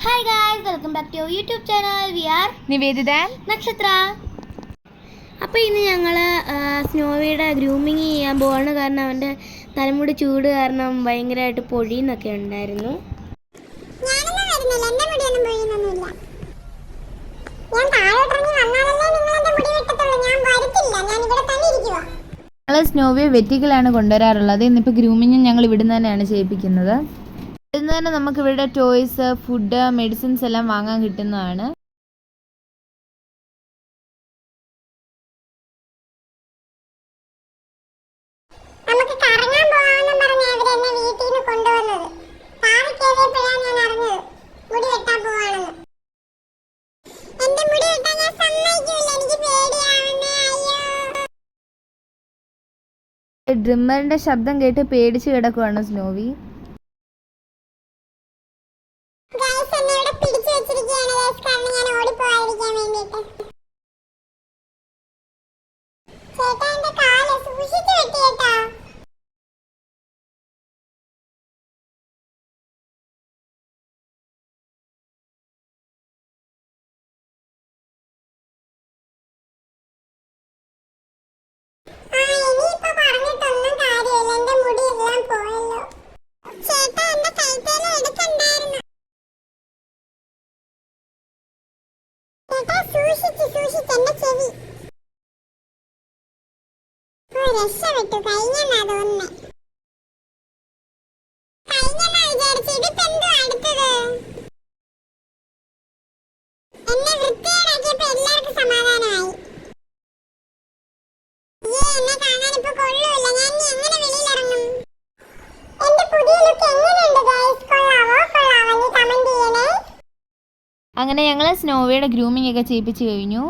Hi guys, welcome back to YouTube channel. We are Nivedita, Nakshatra. അപ്പോൾ ഇന്ന് ഞങ്ങൾ സ്നോവിയുടെ ഗ്രൂമിങ് ചെയ്യാൻ പോവാണ്. കാരണം അവൻ്റെ തലമുടി ചൂട് കാരണം ഭയങ്കരമായിട്ട് പൊഴിയുന്നൊക്കെ ഉണ്ടായിരുന്നു. ഞങ്ങൾ സ്നോവിയെ വെറ്റിക്കലാണ് കൊണ്ടുവരാറുള്ളത്. ഇന്നിപ്പോൾ ഗ്രൂമിങ് ഞങ്ങൾ ഇവിടുന്ന് തന്നെയാണ് ചെയ്യിപ്പിക്കുന്നത്. ഇവിടുന്ന് തന്നെ നമുക്ക് ഇവിടെ ടോയ്സ്, ഫുഡ്, മെഡിസിൻസ് എല്ലാം വാങ്ങാൻ കിട്ടുന്നതാണ്. ഡ്രിമ്മറിന്റെ ശബ്ദം കേട്ട് പേടിച്ച് കിടക്കുവാണ് സ്നോവി. രക്ഷപ്പെട്ടു. കഴിഞ്ഞെന്നാ തോന്നുന്നേ. കഴിഞ്ഞെന്നാ വിചാരിച്ചു. ഇതിപ്പോ എന്തുവാ അടുത്തത്? എന്നെ വൃത്തികേടാക്കിയപ്പോ എല്ലാവർക്കും സമാധാനമായി. എന്നെ കാണാൻ ഇപ്പൊ കൊള്ളൂല്ല. ഞാൻ ഇനി എങ്ങനെ വെളിയിലിറങ്ങും? എന്റെ പുതിയ ലുക്ക് എങ്ങനെയുണ്ട് ഗൈസ്? കൊള്ളാവോ? കൊള്ളാവോ? കമന്റ് ചെയ്യണേ. അങ്ങനെ ഞങ്ങൾ സ്നോവിയുടെ ഗ്രൂമിംഗ് ഒക്കെ ചെയ്യിപ്പിച്ച് കഴിഞ്ഞു.